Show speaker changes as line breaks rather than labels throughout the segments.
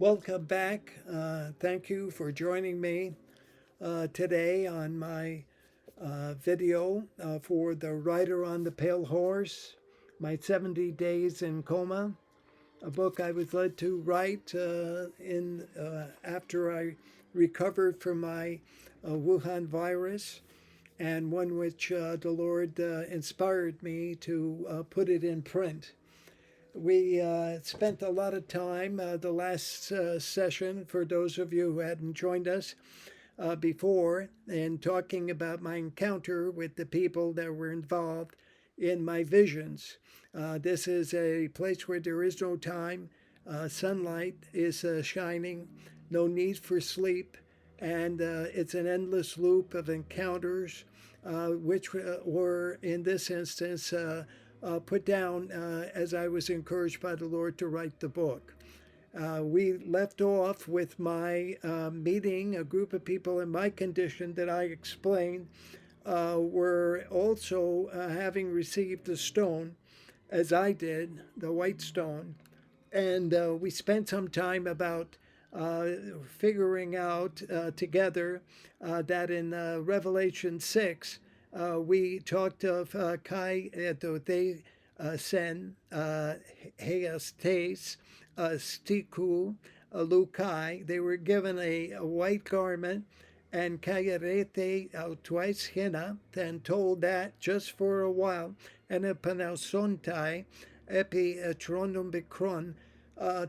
Welcome back. Thank you for joining me today on my video for The Rider on the Pale Horse, my 70 Days in Coma, a book I was led to write after I recovered from my Wuhan virus, and one which the Lord inspired me to put it in print. We spent a lot of time the last session, for those of you who hadn't joined us before, in talking about my encounter with the people that were involved in my visions. This is a place where there is no time, sunlight is shining, no need for sleep, and it's an endless loop of encounters, which were, in this instance, put down as I was encouraged by the Lord to write the book. We left off with my meeting a group of people in my condition that I explained were also having received the stone, as I did, the white stone. And we spent some time about figuring out together that in Revelation 6, we talked of Kai Edote Sen, Heastes, Stiku, Lukai. They were given a white garment, and Kayarete twice hina, and told that just for a while, and a panasontai, epi tronum bikron,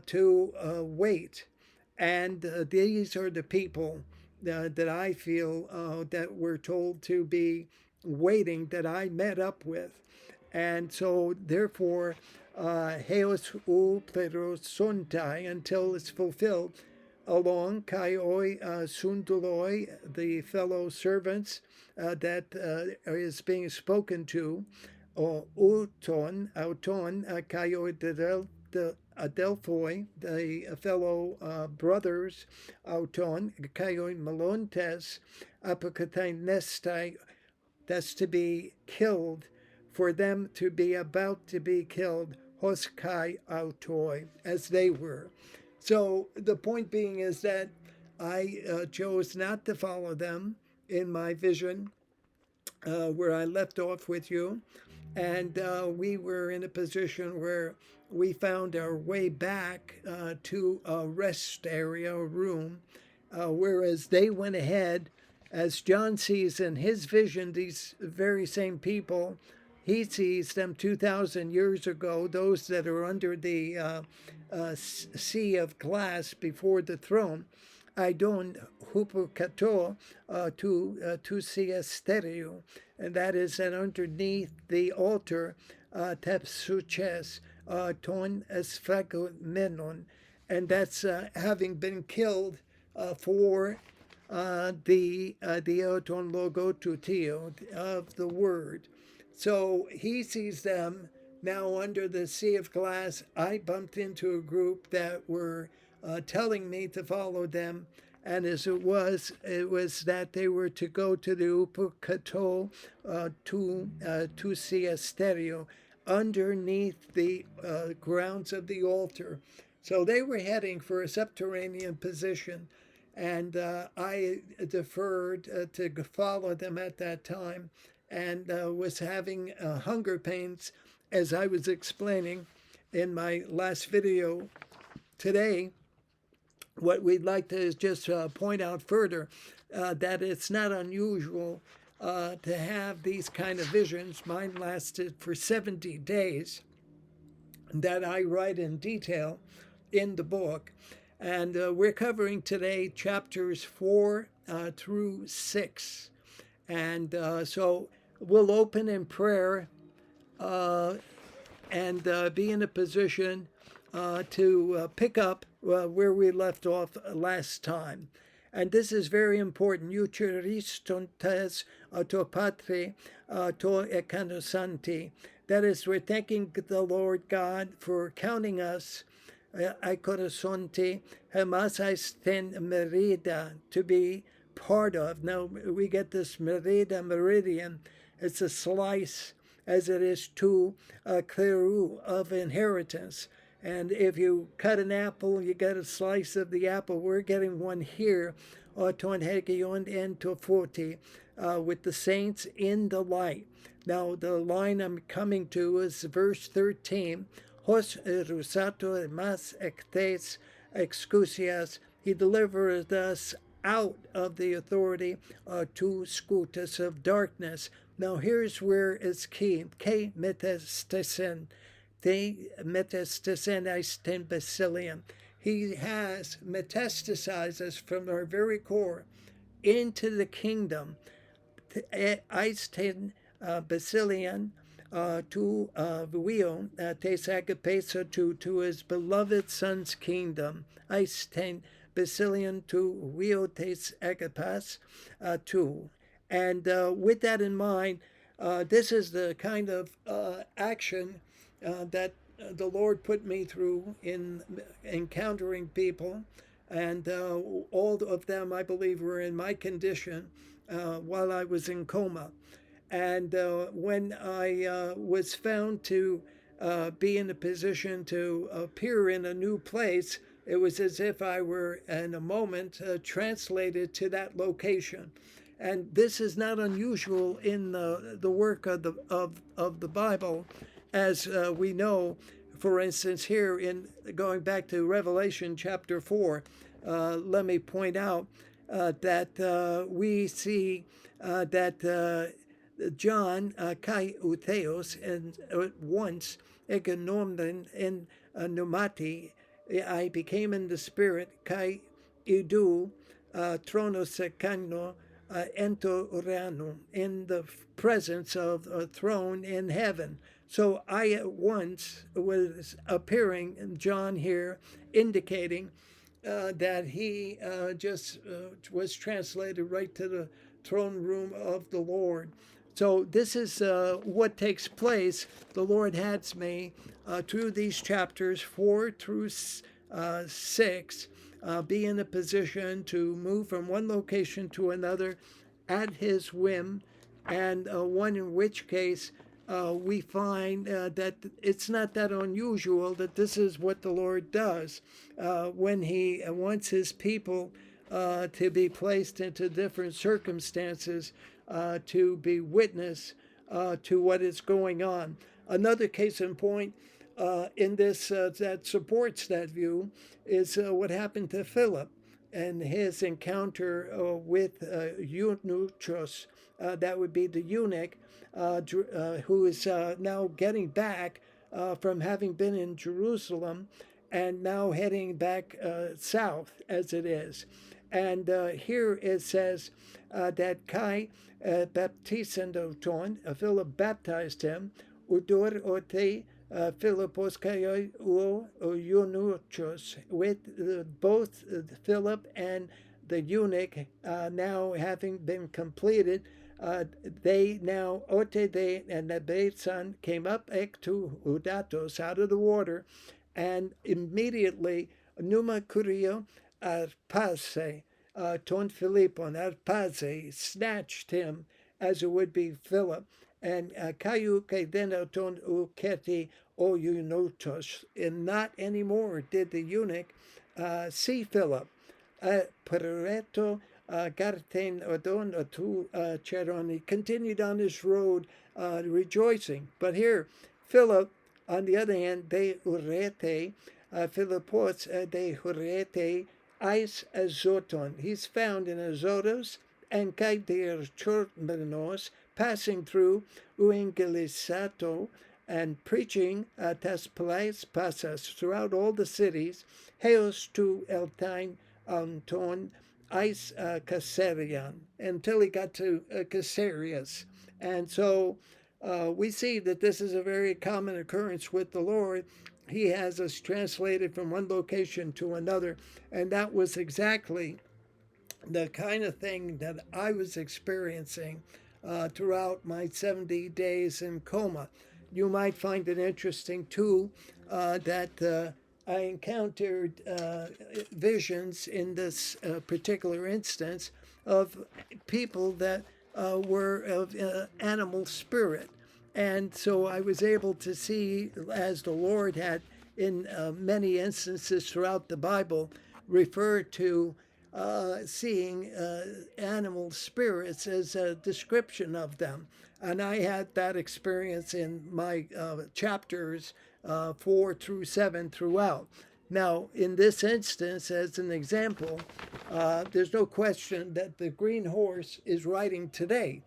to wait. And these are the people that I feel that were told to be waiting, that I met up with. And so therefore, heos u perosontai, until it's fulfilled, along kaioi sunduloi, the fellow servants that is being spoken to, or auton kaioi the Adelphoi, the fellow brothers, auton kaioi malontes, apakatai nestai, that's to be killed, for them to be about to be killed, hoskai autoi, as they were. So the point being is that I chose not to follow them in my vision, where I left off with you. And we were in a position where we found our way back to a rest area, a room, whereas they went ahead. As John sees in his vision, these very same people, he sees them 2,000 years ago, those that are under the sea of glass before the throne. Aidon hupokato to see a stereo, and that is that underneath the altar, tepsuches ton esphagmenon, and that's having been killed for the eoton logo tutio of the word. So he sees them now under the sea of glass. I bumped into a group that were telling me to follow them, and as it was that they were to go to the Upukato to see a stereo underneath the grounds of the altar. So they were heading for a subterranean position, and I deferred to follow them at that time, and was having hunger pains, as I was explaining in my last video today. What we'd like to is just point out further that it's not unusual to have these kind of visions. Mine lasted for 70 days, that I write in detail in the book. And we're covering today chapters 4 through 6. And so we'll open in prayer and be in a position to pick up where we left off last time. And this is very important. Eucharistontes to Patre to ekanosanti. That is, we're thanking the Lord God for counting us, aikorosonti, hemasais ten merida, to be part of. Now, we get this merida, meridian. It's a slice, as it is to kleru, of inheritance. And if you cut an apple, you get a slice of the apple. We're getting one here, ton hegion and to 40, with the saints in the light. Now, the line I'm coming to is verse 13. Hos rusato mas ectes excusias. He delivered us out of the authority to scutus of darkness. Now, here's where it's key. Ke metastesen. They metastasenized basilium. He has metastasized us from our very core into the kingdom. Eisten basilian to Vio, tes agapesa to his beloved son's kingdom. Eisten basilian to Vio tes agapas to. And with that in mind, this is the kind of action that the Lord put me through in encountering people, and all of them, I believe, were in my condition while I was in coma. And when I was found to be in a position to appear in a new place, it was as if I were, in a moment, translated to that location. And this is not unusual in the work of the Bible, as we know. For instance, here in going back to Revelation chapter 4, let me point out that we see that John kai utheos and once egonomden in pneumati I became in the spirit kai idu tronos sekano ento orano in the presence of a throne in heaven. So I at once was appearing in John here, indicating that he just was translated right to the throne room of the Lord. So this is what takes place. The Lord has me through these chapters 4 through 6, be in a position to move from one location to another at His whim, and one in which case we find that it's not that unusual that this is what the Lord does when He wants His people to be placed into different circumstances, to be witness to what is going on. Another case in point in this that supports that view is what happened to Philip and his encounter with eunuchos. That would be the eunuch who is now getting back from having been in Jerusalem and now heading back south as it is. And here it says that Kai baptizendoton, Philip baptized him, udor ote Philippos kai o eunuchos, with both Philip and the eunuch now having been completed. They now ote they and the babe's son came up ek to udatos out of the water, and immediately numa curio arpase ton Philippon arpase snatched him as it would be Philip, and kayu kedena ton uketi o eunuchos, and not anymore did the eunuch see Philip. Pereto garten odon tu cheroni continued on his road rejoicing. But here, Philip, on the other hand, de urete, Philippos de urete, eis azoton. He's found in Azotus and Kaidir Chormenos, passing through Uengelisato and preaching tas place pasas throughout all the cities, heos to eltain Anton Eis Caesarion, until he got to Caesarius. And so we see that this is a very common occurrence with the Lord. He has us translated from one location to another, and that was exactly the kind of thing that I was experiencing throughout my 70 days in coma. You might find it interesting, too, that I encountered visions in this particular instance of people that were of animal spirit. And so I was able to see, as the Lord had in many instances throughout the Bible, refer to seeing animal spirits as a description of them. And I had that experience in my chapters 4 through 7 throughout. Now, in this instance, as an example, there's no question that the green horse is riding today.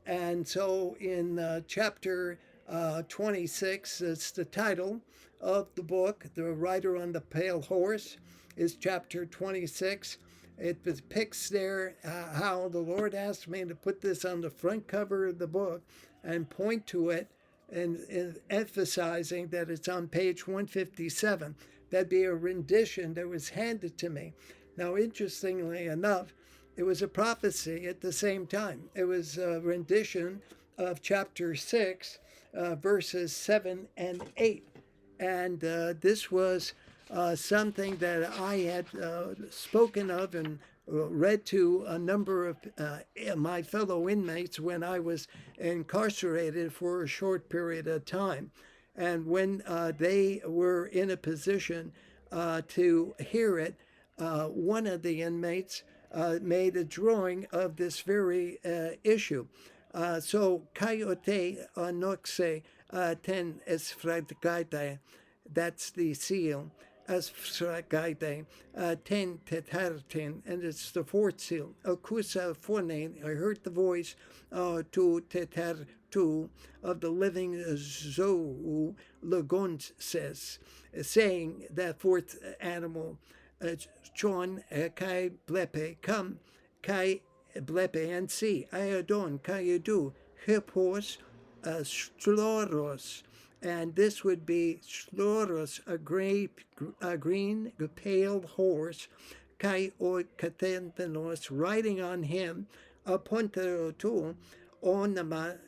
And so in chapter 26, it's the title of the book. The Rider on the Pale Horse is chapter 26. It depicts there how the Lord asked me to put this on the front cover of the book and point to it and emphasizing that it's on page 157. That'd be a rendition that was handed to me. Now, interestingly enough, it was a prophecy at the same time. It was a rendition of chapter 6, verses 7 and 8. And this was something that I had spoken of and read to a number of my fellow inmates when I was incarcerated for a short period of time. And when they were in a position to hear it, one of the inmates made a drawing of this very issue. So, coyote noxe ten esfragaite, that's the seal, esfragaite, ten tetartin, and it's the fourth seal. Akusa phone, I heard the voice to tetar two of the living Zou Lagonses, saying that fourth animal, John kai blepe, come kai blepe and see, iodon kai do, hippos schloros. And this would be schloros, a green, pale horse, kai o katenthenos, riding on him, aponterotu, onama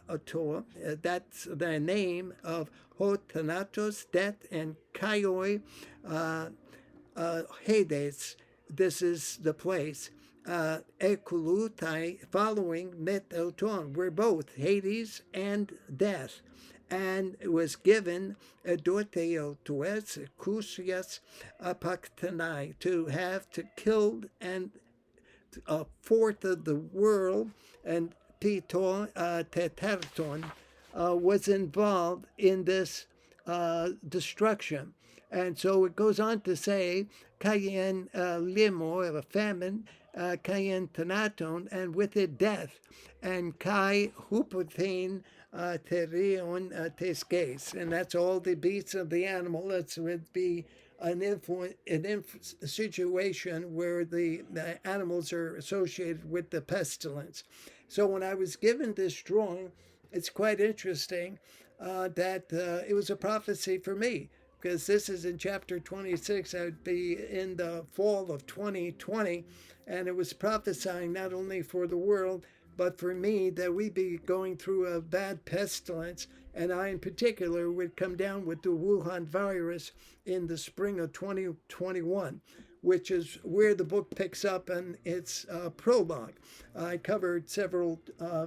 Ator, that's the name of Hotanatos, death, and Kaioi, Hades, this is the place. Ekulutai, following Metoton, were both Hades and death. And it was given Edoteo Tues, Kusias Apaktanai, to have to kill and a fourth of the world, and Tito Tetarton was involved in this destruction. And so it goes on to say, Kayen limo, a famine, Kayen tanaton, and with it death, and Kai hupotein terion teskes. And that's all the beasts of the animal. That would be an situation where the animals are associated with the pestilence. So when I was given this drawing, it's quite interesting that it was a prophecy for me, because this is in chapter 26. I would be in the fall of 2020, and it was prophesying not only for the world, but for me, that we'd be going through a bad pestilence, and I in particular would come down with the Wuhan virus in the spring of 2021, which is where the book picks up in its prologue. I covered several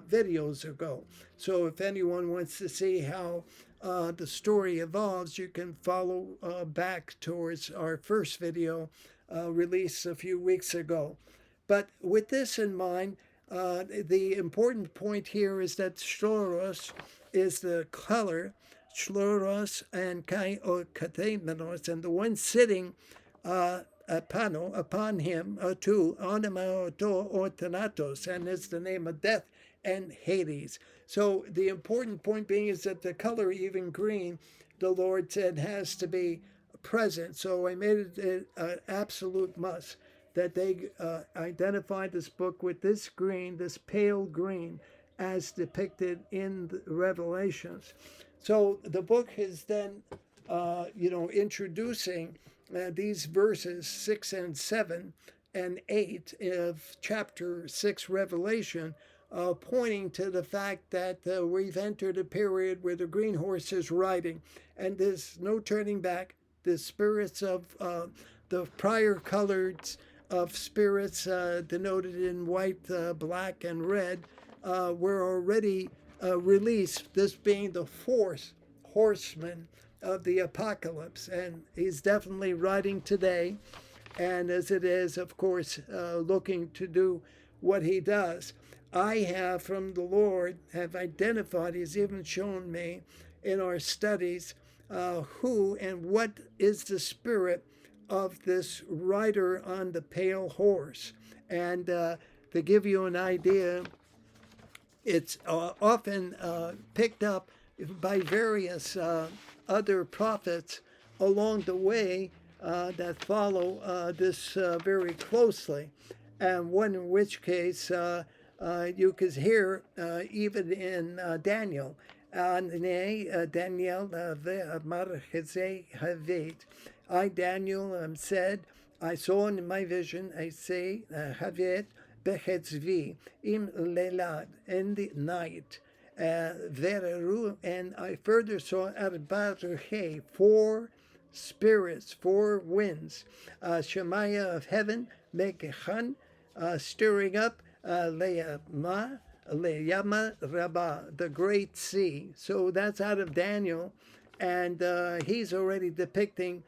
videos ago. So if anyone wants to see how the story evolves, you can follow back towards our first video released a few weeks ago. But with this in mind, the important point here is that schloros is the color, schloros and katemenos, and the one sitting upon him, to onema or thanatos, and it's the name of death and Hades. So the important point being is that the color, even green, the Lord said has to be present. So I made it an absolute must that they identify this book with this green, this pale green, as depicted in the Revelations. So the book is then, introducing these verses 6 and 7 and 8 of chapter 6 Revelation, pointing to the fact that we've entered a period where the green horse is riding, and there's no turning back. The spirits of the prior colors of spirits denoted in white, black, and red were already released, this being the fourth horseman of the apocalypse. And he's definitely writing today, and as it is, of course, looking to do what he does. I have from the Lord have identified, he's even shown me in our studies, who and what is the spirit of this rider on the pale horse. And to give you an idea, it's often picked up by various other prophets along the way that follow this very closely. And one in which case you could hear even in Daniel. Daniel I, Daniel, said, I saw in my vision, I say, Havet Bechetzvi, im Lelad, in the night. Vereru, and I further saw Arbaruhe, four spirits, four winds, Shemaiah of heaven, Mekechan, stirring up Leyama Rabbah, the great sea. So that's out of Daniel, and he's already depicting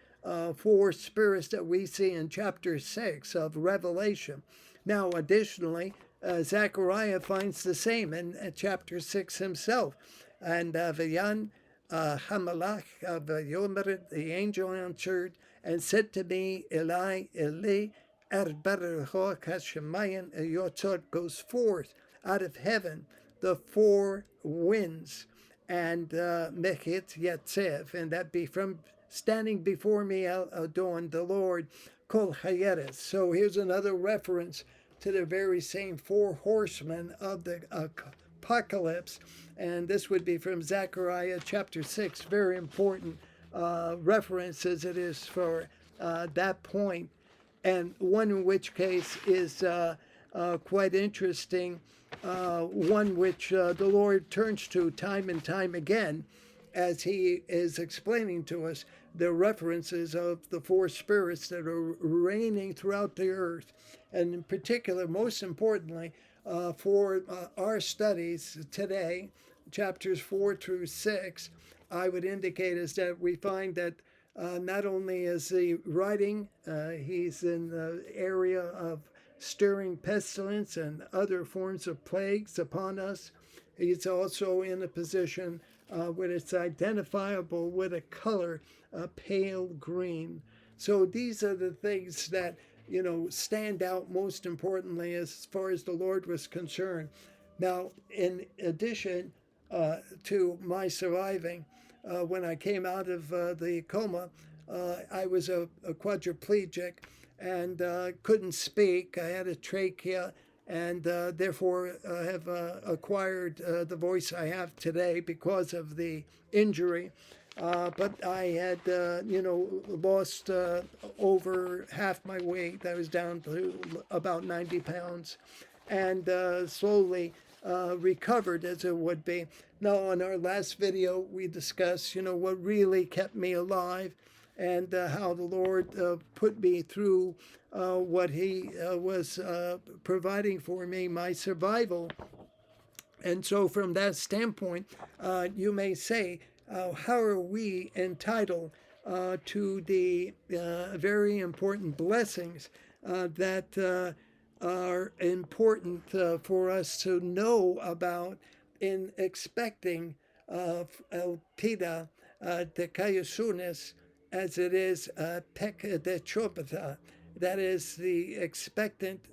four spirits that we see in chapter 6 of Revelation. Now, additionally, Zechariah finds the same in chapter 6 himself. And Vayan Hamalach Vayomer, the angel answered and said to me, Eli, Eli, Erbareho Kashemayan Yotzot, goes forth out of heaven the four winds, and Mechit Yatzev, and that be from standing before me, El Adon, the Lord, Kol Hayeres. So here's another reference to the very same four horsemen of the apocalypse, and this would be from Zechariah chapter 6. Very important reference as it is for that point, and one in which case is quite interesting, one which the Lord turns to time and time again as he is explaining to us the references of the four spirits that are reigning throughout the earth. And in particular, most importantly, for our studies today, chapters 4 through 6, I would indicate is that we find that not only is he writing, he's in the area of stirring pestilence and other forms of plagues upon us. He's also in a position where it's identifiable with a color, a pale green. So these are the things that, stand out most importantly as far as the Lord was concerned. Now, in addition to my surviving, when I came out of the coma, I was a quadriplegic and couldn't speak. I had a trachea, and therefore have acquired the voice I have today because of the injury. But I had, lost over half my weight. I was down to about 90 pounds, and slowly recovered as it would be. Now, in our last video, we discussed, what really kept me alive, and how the Lord put me through what He was providing for me, my survival. And so, from that standpoint, you may say, how are we entitled to the very important blessings that are important for us to know about in expecting El Pida de Cayasunes, as it is Pek de Chopata, that is the expectant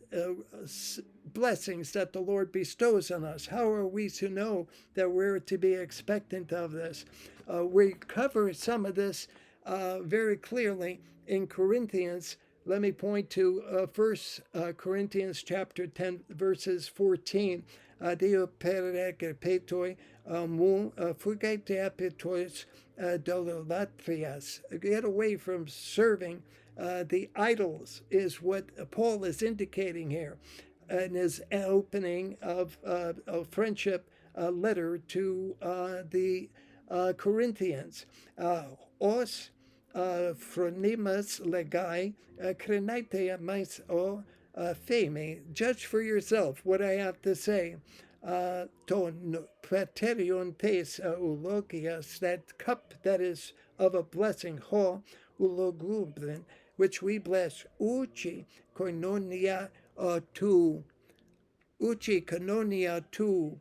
blessings that the Lord bestows on us. How are we to know that we're to be expectant of this? We cover some of this very clearly in Corinthians. Let me point to 1 Corinthians chapter 10, verses 14. Deo perek petoi mu fugate apetois dololatrias. Get away from serving the idols is what Paul is indicating here in his opening of a friendship letter to the Corinthians. Os Phronimus legai krenaite mais o femi. Judge for yourself what I have to say. Ton praeterion tes eulogias, that cup that is of a blessing, ho uloglubin, which we bless, uchi koinonia tu, uchi koinonia tu,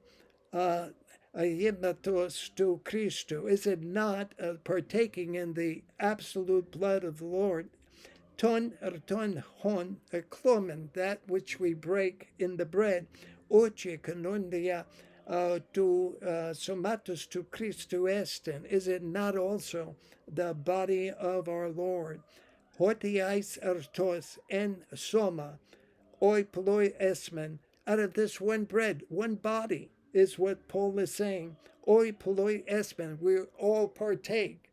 uh, Ayematos to Christo. Is it not partaking in the absolute blood of the Lord? Ton hon clomen, that which we break in the bread, oche canondia to somatos to Christu esten. Is it not also the body of our Lord? Hotiais artos en soma, oi ploi esmen. Out of this one bread, one body, is what Paul is saying. Oi ploi esmen. We all partake.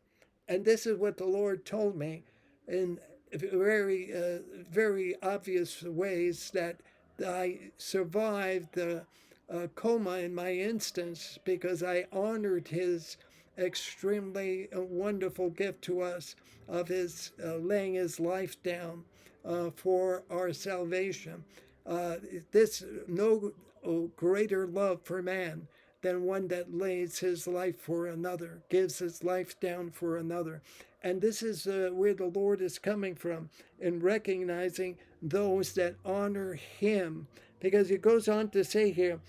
And this is what the Lord told me in very obvious ways, that I survived the coma in my instance because I honored his extremely wonderful gift to us of his laying his life down for our salvation. Uh, this no greater love for man than one that lays his life for another, gives his life down for another. And this is where the Lord is coming from in recognizing those that honor him. Because it goes on to say here,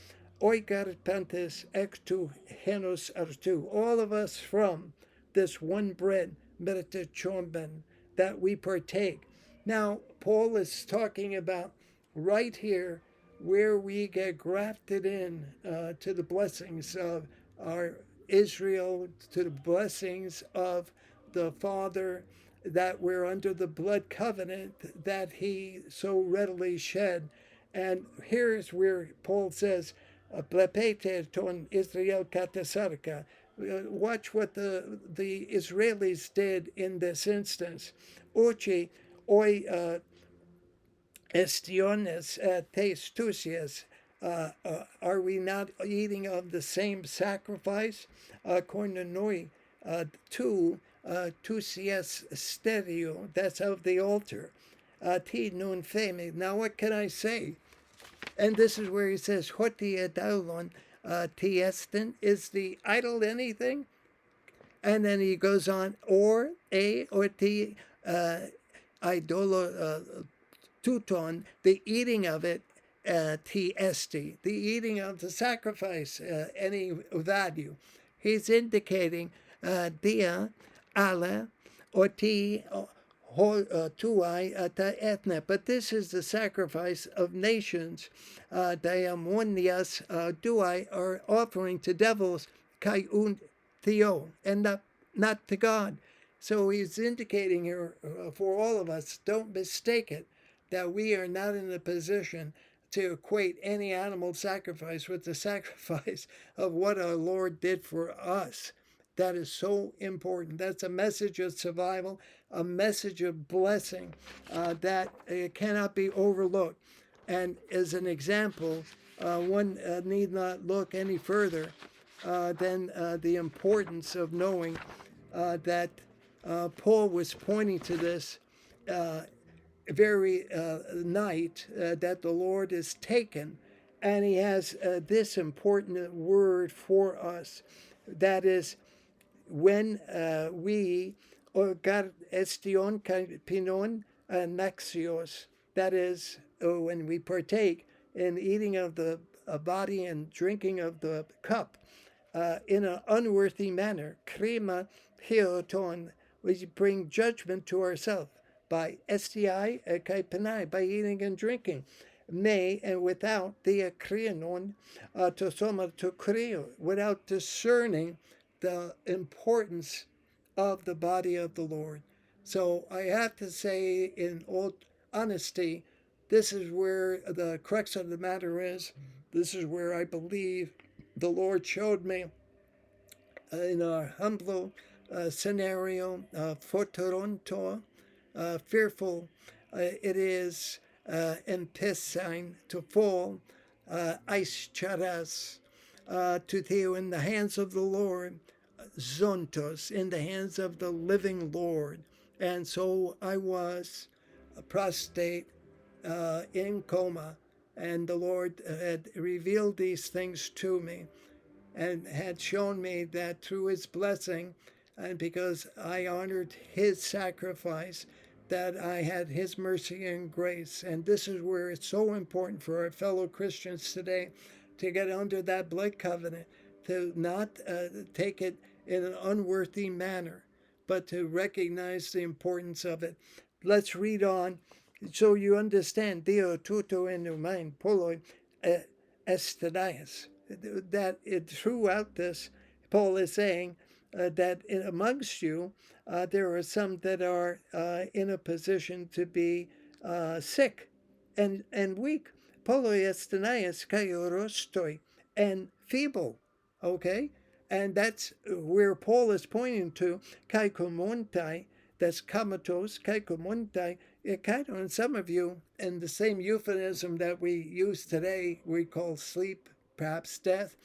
oigar pantes ectu henos artu, all of us from this one bread, meritachomben, that we partake. Now, Paul is talking about right here where we get grafted in to the blessings of our Israel, to the blessings of the Father, that we're under the blood covenant that he so readily shed. And here's where Paul says, "Blepete ton Israel katasarka." Watch what the Israelis did in this instance. Ochi oi estiones testusias. Are we not eating of the same sacrifice? Koinonoi tu tusias stereo. That's of the altar. Ti nun feme. Now what can I say? And this is where he says, Hoti edaulon tiesten. Is the idol anything? And then he goes on, or a or ti idolo tuton, the eating of it, ti esti, the eating of the sacrifice, any value. He's indicating dia, ala, or ti, tuai ta ethne. But this is the sacrifice of nations. Diamonias duai are offering to devils, kai un theo, and not to God. So he's indicating here for all of us, don't mistake it, that we are not in a position to equate any animal sacrifice with the sacrifice of what our Lord did for us. That is so important. That's a message of survival, a message of blessing that cannot be overlooked. And as an example, one need not look any further than the importance of knowing that Paul was pointing to this very night that the Lord is taken, and he has this important word for us. That is, when we, or gar estion pinon naxios, that is, when we partake in eating of the body and drinking of the cup in an unworthy manner, krima hioton, we bring judgment to ourselves by STI kaipanai, by eating and drinking. May and without the krianon to soma to krio, without discerning the importance of the body of the Lord. So I have to say, in all honesty, this is where the crux of the matter is. This is where I believe the Lord showed me in a humble scenario, photoronto, fearful it is empesign to fall, ice charas, to theo in the hands of the Lord, zontos, in the hands of the living Lord. And so I was prostrate in coma, and the Lord had revealed these things to me and had shown me that through his blessing, and because I honored his sacrifice, that I had his mercy and grace. And this is where it's so important for our fellow Christians today to get under that blood covenant, to not take it in an unworthy manner, but to recognize the importance of it. Let's read on so you understand Dio tuto enumain poloi estadias. That throughout this, Paul is saying that amongst you, there are some that are in a position to be sick and weak. Poloi estadias kaiorostoi, and feeble. Okay? And that's where Paul is pointing to kaikomontai, that's comatose, kaikomontai, and some of you, in the same euphemism that we use today, we call sleep, perhaps death.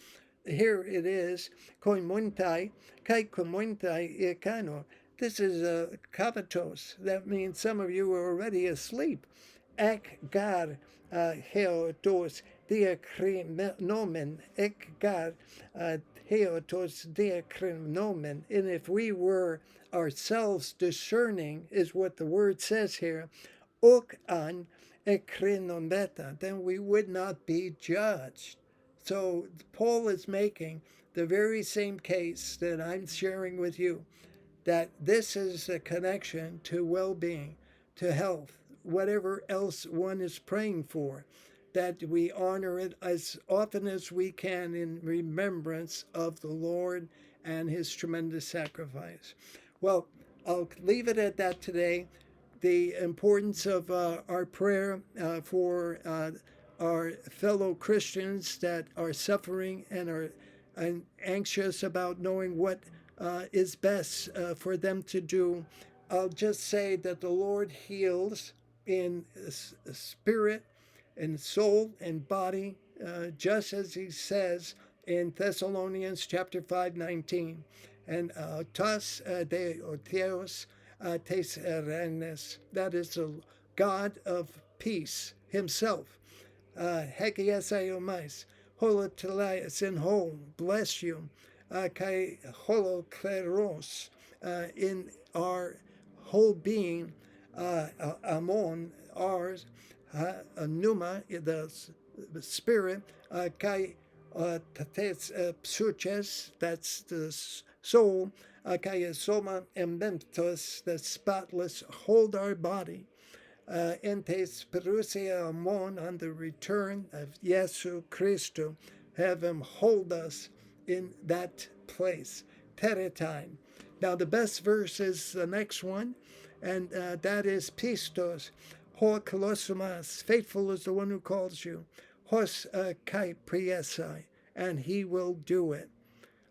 Here it is, koimuntai, kai komuntai ikano. This is a comatose. That means some of you are already asleep. Ek gar heotos diakrinomen, ek gar heotos diakrinomen. And if we were ourselves discerning, is what the word says here, ok an ekrinometa, then we would not be judged. So Paul is making the very same case that I'm sharing with you, that this is a connection to well-being, to health, whatever else one is praying for, that we honor it as often as we can in remembrance of the Lord and his tremendous sacrifice. Well, I'll leave it at that today. The importance of our prayer for our fellow Christians that are suffering and are anxious about knowing what is best for them to do. I'll just say that the Lord heals in spirit and soul and body, just as he says in Thessalonians chapter 5:19. And tas de otheos tes erenes, that is the God of peace himself. Hekiasaiomais, holotelias in whole, bless you. Kai holokleros, in our whole being, amon, ours, pneuma, the spirit, kai tates psuches, that's the soul, kai soma embentos, the spotless, hold our body. Entes perusia amon, on the return of Jesu Christo, have him hold us in that place, teretime. Now the best verse is the next one, and that is pistos, ho kolosumas, faithful is the one who calls you, hos kai priesai, and he will do it.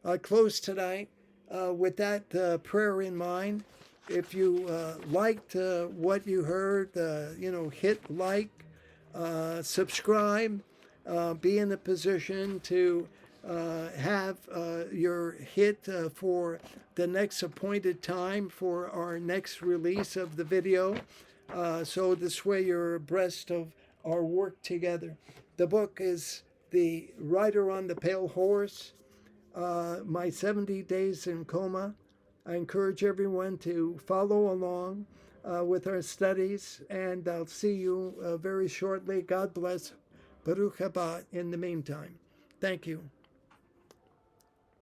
I close tonight with that prayer in mind. If you liked what you heard, hit like, subscribe, be in a position to have your hit for the next appointed time for our next release of the video. So this way you're abreast of our work together. The book is The Rider on the Pale Horse, My 70 Days in Coma. I encourage everyone to follow along with our studies, and I'll see you very shortly. God bless. Baruch haba in the meantime. Thank you.